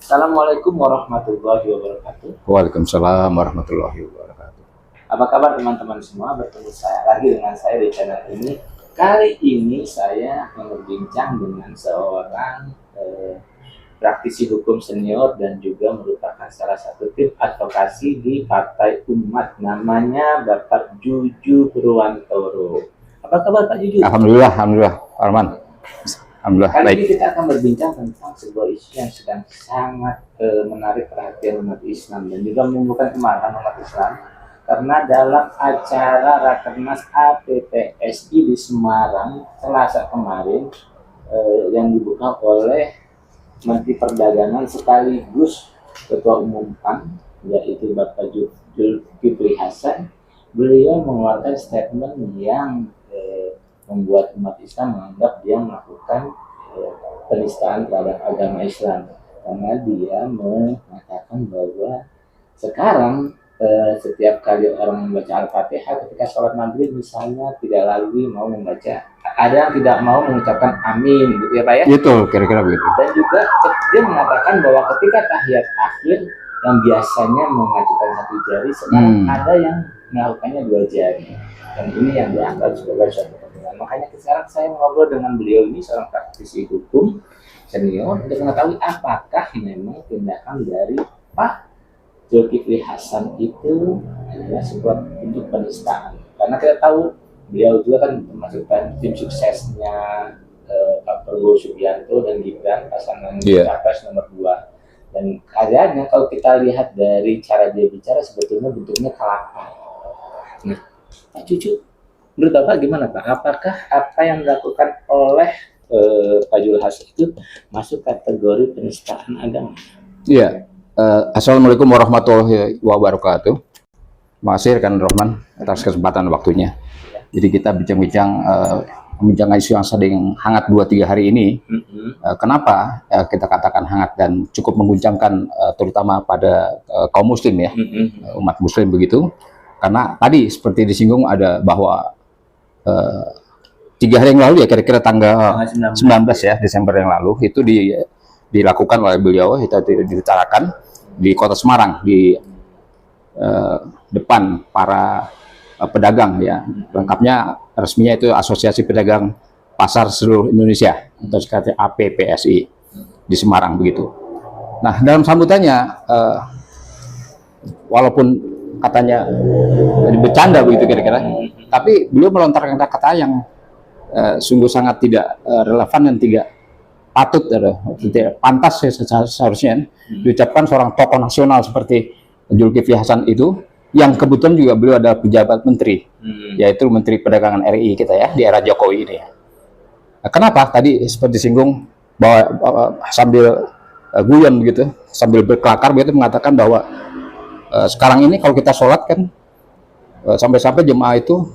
Assalamualaikum warahmatullahi wabarakatuh. Waalaikumsalam warahmatullahi wabarakatuh. Apa kabar teman-teman semua? Bertemu saya lagi dengan saya di channel ini. Kali ini saya akan berbincang dengan seorang praktisi hukum senior dan juga merupakan salah satu tim advokasi di Partai Umat. Namanya Bapak Juju Purwantoro. Apa kabar Pak Juju? Alhamdulillah, Arman. Alhamdulillah, Kali baik. ini kita akan berbincang tentang sebuah isu yang sedang sangat menarik perhatian umat Islam dan juga menimbulkan kemarahan umat Islam, karena dalam acara Rakernas APPSI di Semarang Selasa kemarin yang dibuka oleh Menteri Perdagangan sekaligus Ketua Umum PAN, yaitu Bapak Zulkifli Hasan, beliau mengeluarkan statement yang membuat umat Islam menganggap dia melakukan penistaan terhadap agama Islam, karena dia mengatakan bahwa sekarang setiap kali orang membaca Al-Fatihah ketika sholat maghrib misalnya tidak lagi mau membaca, ada yang tidak mau mengucapkan amin, gitu ya Pak ya? Itu kira-kira begitu. Dan juga dia mengatakan bahwa ketika tahiyat akhir yang biasanya mengajukan satu jari, sekarang ada yang melakukannya dua jari, dan ini yang dianggap sebagai suatu kebenaran. Makanya sekarang saya ngobrol dengan beliau ini, seorang praktisi hukum senior, untuk mengetahui apakah memang tindakan dari Pak Zulkifli Hasan itu adalah sebuah bentuk penistaan. Karena kita tahu beliau juga kan termasuk tim suksesnya Pak Prabowo Subianto dan Gibran, pasangan capres nomor 2. Dan kayaknya kalau kita lihat dari cara dia bicara, sebetulnya bentuknya kelakar. Nah, Pak Cucu, menurut Bapak gimana Pak? Apakah apa yang dilakukan oleh Pak Zulkifli Hasan itu masuk kategori penistaan agama? Iya. Assalamualaikum warahmatullahi wabarakatuh. Terima kasih rekan Rohman atas kesempatan waktunya. Jadi kita bincang-bincang isu yang sedang hangat 2-3 hari ini. Kenapa kita katakan hangat dan cukup mengguncangkan terutama pada kaum muslim ya, umat muslim begitu. Karena tadi seperti disinggung ada bahwa 3 hari yang lalu ya, kira-kira tanggal 19 ya Desember yang lalu itu dilakukan oleh beliau, itu diutarakan di Kota Semarang di depan para pedagang ya, lengkapnya resminya itu Asosiasi Pedagang Pasar Seluruh Indonesia atau singkatnya APPSI di Semarang begitu. Nah, dalam sambutannya walaupun katanya bercanda begitu kira-kira, tapi beliau melontarkan kata-kata yang sungguh sangat tidak relevan dan tidak patut, tidak pantas seharusnya diucapkan seorang tokoh nasional seperti Zulkifli Hasan itu, yang kebetulan juga beliau adalah pejabat menteri, yaitu Menteri Perdagangan RI kita ya di era Jokowi ini. Nah, kenapa tadi seperti singgung bahwa sambil guyon begitu, sambil berkelakar begitu mengatakan bahwa sekarang ini kalau kita sholat kan sampai-sampai jemaah itu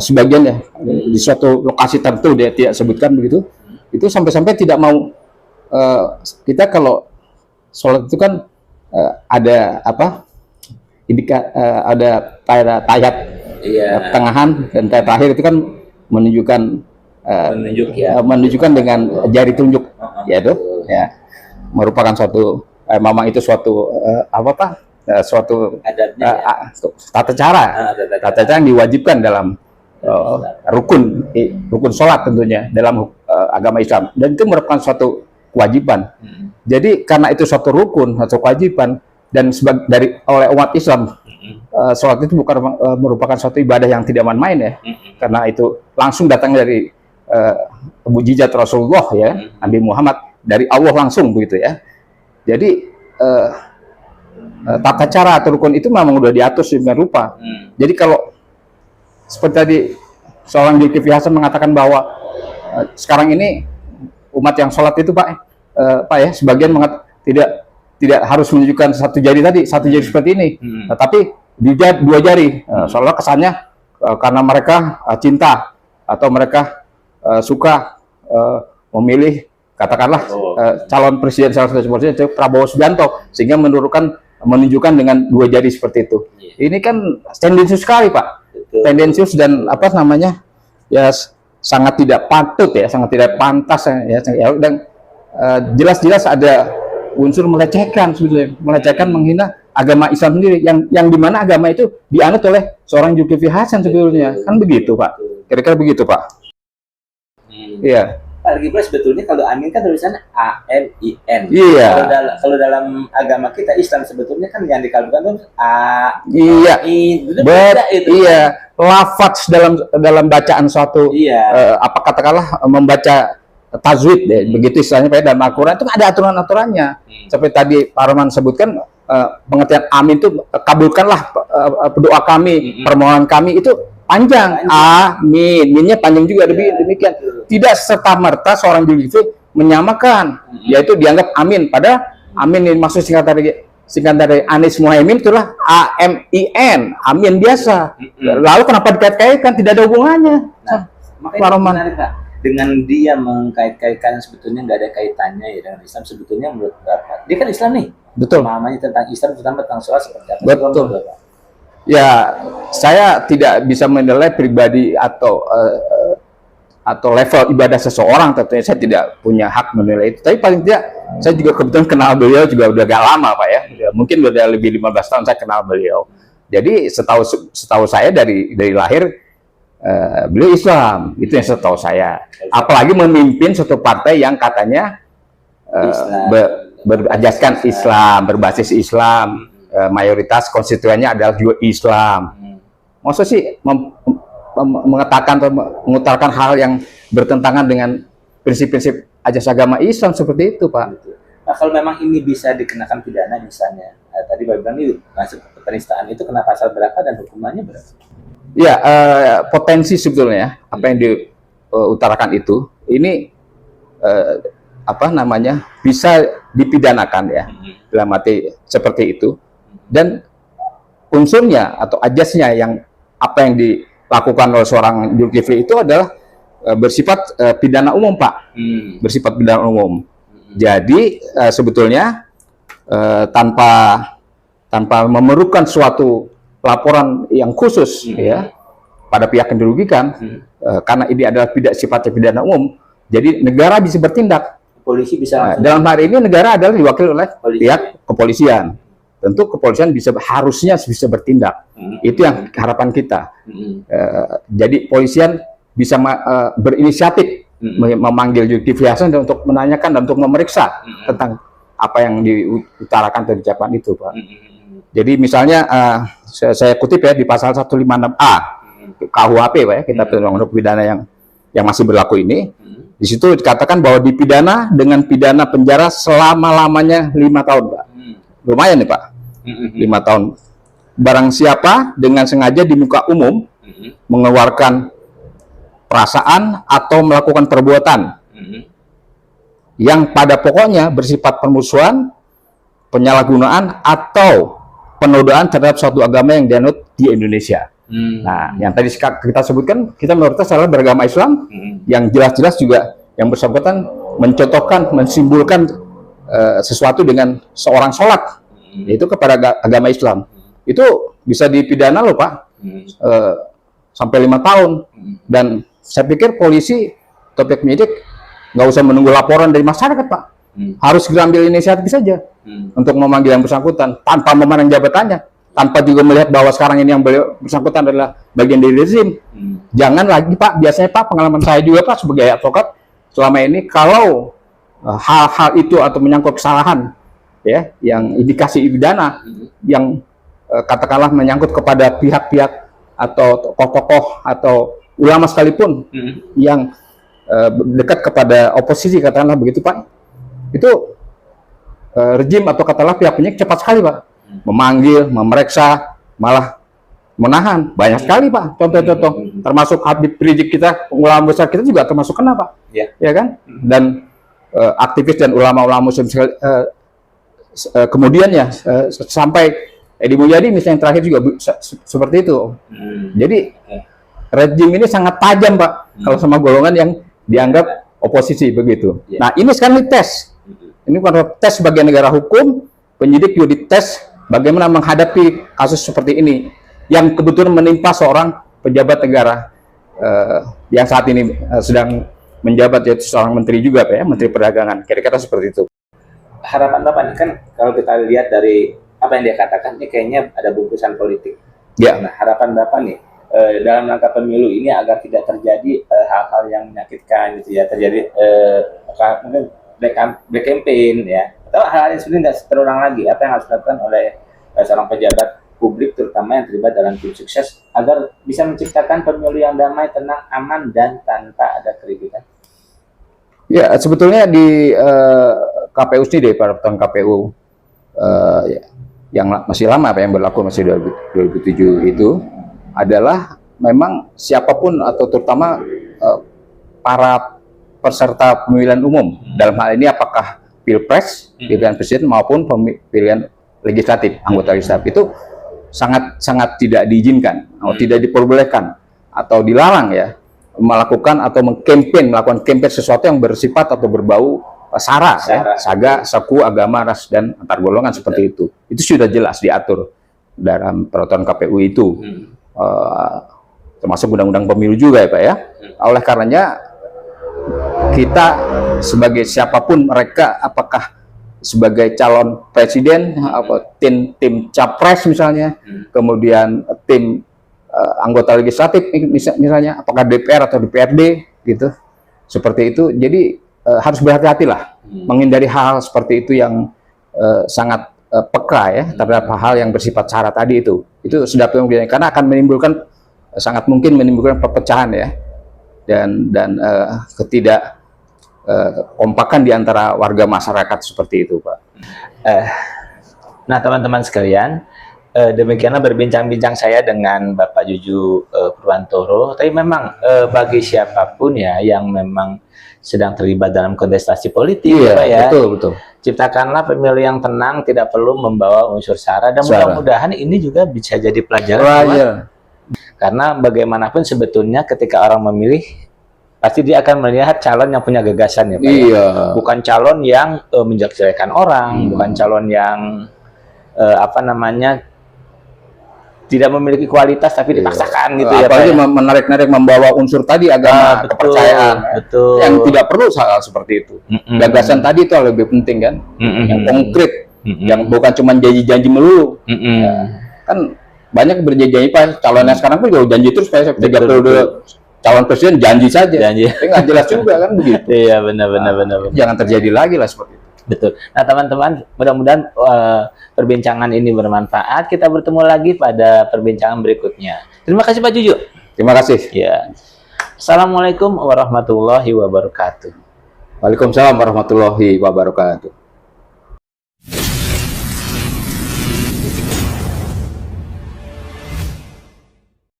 sebagian ya di suatu lokasi tertentu dia tidak sebutkan begitu, itu sampai-sampai tidak mau kita kalau sholat itu kan ada apa ada tayat pertengahan dan tayat terakhir itu kan menunjukkan dengan jari tunjuk, yaitu ya merupakan suatu memang itu suatu suatu tata cara yang diwajibkan dalam rukun sholat tentunya dalam agama Islam, dan itu merupakan suatu kewajiban. Jadi karena itu suatu rukun atau kewajiban dan oleh umat Islam, sholat itu bukan merupakan suatu ibadah yang tidak main-main ya, karena itu langsung datang dari mujizat Rasulullah ya, Nabi Muhammad, dari Allah langsung begitu ya. Jadi tata cara atau rukun itu memang sudah diatur sedemikian rupa. Jadi kalau seperti tadi seorang Zulkifli Hasan mengatakan bahwa sekarang ini umat yang sholat itu Pak ya, sebagian tidak harus menunjukkan satu jari seperti ini, tetapi dua jari, soalnya kesannya karena mereka cinta atau mereka suka memilih katakanlah calon presiden salah satu presiden Prabowo Subianto, sehingga menunjukkan dengan dua jari seperti itu. Ini kan tendensius sekali Pak. Tendensius dan apa namanya ya, sangat tidak patut ya, sangat tidak pantas ya, dan jelas-jelas ada unsur melecehkan sebetulnya, melecehkan, menghina agama Islam sendiri, yang dimana agama itu dianut oleh seorang Zulkifli Hasan sebetulnya, kan begitu Pak, kira-kira begitu Pak. Iya. Pak, lagi pula sebetulnya kalau amin kan tulisannya AMIN. Iya. Kalau dalam agama kita Islam sebetulnya kan yang dikabulkan tuh A. Iya. Beda itu. Iya. Lafaz dalam bacaan suatu apa katakanlah membaca tajwid deh, begitu istilahnya Pak, dalam Al-Quran itu ada aturan-aturannya. Seperti tadi Pak Roman sebutkan, pengertian amin itu kabulkanlah doa kami, permohonan kami, itu panjang. Amin, minnya panjang juga, demikian. Tidak serta-merta seorang Zulkifli menyamakan, yaitu dianggap amin. Padahal amin ini maksud singkat dari Anies Muhaimin itulah AMIN, amin biasa. Lalu kenapa dikait-kaitkan? Tidak ada hubungannya. Nah, Pak Roman. Dengan dia mengkait-kaitkan sebetulnya nggak ada kaitannya ya dengan Islam, sebetulnya menurut Bapak, dia kan Islam nih. Betul. Pemahamannya tentang Islam, terutama tentang soal seperti apa? Betul. Ya, saya tidak bisa menilai pribadi atau level ibadah seseorang, tentunya saya tidak punya hak menilai itu. Tapi paling tidak, saya juga kebetulan kenal beliau juga udah agak lama Pak ya. Mungkin udah lebih 15 tahun saya kenal beliau. Jadi setahu saya dari lahir, beliau Islam, itu yang setahu saya. Apalagi memimpin suatu partai yang katanya berajaskan Islam, berbasis Islam, mayoritas konstituennya adalah juga Islam. Maksud sih mengatakan atau mengutarakan hal yang bertentangan dengan prinsip-prinsip ajas agama Islam seperti itu Pak. Nah, kalau memang ini bisa dikenakan pidana misalnya, tadi Bapak bilang ini masuk penistaan, itu kena pasal berapa dan hukumannya berapa? Ya, potensi sebetulnya apa yang diutarakan itu, ini apa namanya, bisa dipidanakan ya, dalam arti seperti itu. Dan unsurnya atau ajasnya yang apa yang dilakukan oleh seorang Zulkifli itu adalah bersifat pidana umum Pak, bersifat pidana umum. Jadi sebetulnya tanpa memerlukan suatu laporan yang khusus ya pada pihak yang dirugikan, karena ini adalah tidak sifatnya pidana umum, jadi negara bisa bertindak. Polisi bisa. Dalam hari ini negara adalah diwakili oleh pihak kepolisian. Tentu kepolisian harusnya bisa bertindak. Itu yang harapan kita. Jadi polisian bisa berinisiatif memanggil Zulkifli Hasan untuk menanyakan dan untuk memeriksa tentang apa yang diutarakan atau diucapkan itu Pak. Jadi misalnya saya kutip ya di pasal 156A KUHP Pak ya, kita undang-undang pidana yang masih berlaku ini. Di situ dikatakan bahwa dipidana dengan pidana penjara selama-lamanya 5 tahun Pak. Lumayan nih Pak. 5 tahun. Barang siapa dengan sengaja di muka umum mengeluarkan perasaan atau melakukan perbuatan yang pada pokoknya bersifat permusuhan, penyalahgunaan atau penodaan terhadap suatu agama yang dianut di Indonesia. Nah, yang tadi kita sebutkan, kita mayoritas adalah beragama Islam, yang jelas-jelas juga yang bersangkutan mencontohkan, mensimbolkan sesuatu dengan seorang sholat, yaitu kepada agama Islam. Itu bisa dipidana loh Pak, sampai 5 tahun. Dan saya pikir polisi atau pihak penyidik nggak usah menunggu laporan dari masyarakat Pak. Harus diambil inisiatif saja untuk memanggil yang bersangkutan tanpa memandang jabatannya, tanpa juga melihat bahwa sekarang ini yang bersangkutan adalah bagian dari rezim. Jangan lagi Pak, biasanya Pak, pengalaman saya juga Pak sebagai advokat selama ini, kalau hal-hal itu atau menyangkut kesalahan ya yang indikasi pidana yang katakanlah menyangkut kepada pihak-pihak atau tokoh-tokoh atau ulama sekalipun yang dekat kepada oposisi, katakanlah begitu Pak, itu rejim atau katakanlah pihak penyidik cepat sekali Pak memanggil, memeriksa, malah menahan. Banyak sekali Pak contoh-contoh, termasuk Habib Rizik kita, ulama besar kita juga termasuk kena Pak, ya kan? Dan aktivis dan ulama-ulama muslim kemudian ya sampai Edi Mulyadi misalnya yang terakhir juga seperti itu. Jadi rejim ini sangat tajam Pak kalau sama golongan yang dianggap oposisi begitu. Nah ini sekarang dites. Ini bukan tes sebagai negara hukum, penyidik juga dites bagaimana menghadapi kasus seperti ini yang kebetulan menimpa seorang pejabat negara yang saat ini sedang menjabat, yaitu seorang menteri juga Pak ya, Menteri Perdagangan. Kira-kira seperti itu. harapan Bapak nih kan kalau kita lihat dari apa yang dia katakan ini kayaknya ada bungkusan politik. Ya. Nah, harapan Bapak nih dalam rangka pemilu ini agar tidak terjadi hal-hal yang menyakitkan gitu ya, terjadi mungkin black campaign ya, atau hal-hal yang sebenarnya nggak terulang lagi. Apa yang harus dilakukan oleh seorang pejabat publik terutama yang terlibat dalam tim sukses agar bisa menciptakan pemilu yang damai, tenang, aman dan tanpa ada keributan? Ya, sebetulnya di KPU sendiri, peraturan KPU yang masih lama, yang berlaku masih 2007 itu adalah memang siapapun atau terutama para peserta pemilihan umum, dalam hal ini apakah pilpres, pilihan presiden maupun pemilihan legislatif, anggota legislatif itu sangat tidak diizinkan, atau tidak diperbolehkan atau dilarang ya melakukan melakukan kampanye sesuatu yang bersifat atau berbau sara, ya, saga, suku, agama, ras dan antar golongan seperti itu. Itu sudah jelas diatur dalam peraturan KPU itu, termasuk undang-undang pemilu juga ya Pak ya. Oleh karenanya kita sebagai siapapun mereka, apakah sebagai calon presiden, tim capres misalnya, kemudian tim anggota legislatif misalnya, apakah DPR atau DPRD gitu, seperti itu. Jadi harus berhati-hatilah menghindari hal seperti itu yang sangat peka ya terhadap hal yang bersifat sara tadi itu sudah karena akan menimbulkan sangat mungkin menimbulkan perpecahan ya dan ketidak kompakan di antara warga masyarakat seperti itu Pak. Nah teman-teman sekalian, demikianlah berbincang-bincang saya dengan Bapak Juju Purwantoro. Tapi memang bagi siapapun ya yang memang sedang terlibat dalam kontestasi politik, iya, Pak, ya, betul. Ciptakanlah pemilu yang tenang, tidak perlu membawa unsur sara, dan mudah-mudahan ini juga bisa jadi pelajaran. Karena bagaimanapun sebetulnya ketika orang memilih, pasti dia akan melihat calon yang punya gagasan ya Pak. Iya. Bukan calon yang menjelek-jelekan orang, bukan calon yang tidak memiliki kualitas tapi dipaksakan gitu ya Pak. Apalagi menarik-narik membawa unsur tadi agama, kepercayaan, yang tidak perlu hal seperti itu. Gagasan tadi itu lebih penting kan, yang konkret, yang bukan cuma janji-janji melulu. Kan banyak berjanji Pak, calonnya sekarang pun juga janji terus Pak, 3 periode calon presiden janji saja, tapi nggak jelas juga kan begitu. Iya benar. Jangan terjadi lagi lah seperti itu. Betul. Nah teman-teman, mudah-mudahan perbincangan ini bermanfaat. Kita bertemu lagi pada perbincangan berikutnya. Terima kasih Pak Juju. Terima kasih. Ya. Assalamualaikum warahmatullahi wabarakatuh. Waalaikumsalam warahmatullahi wabarakatuh.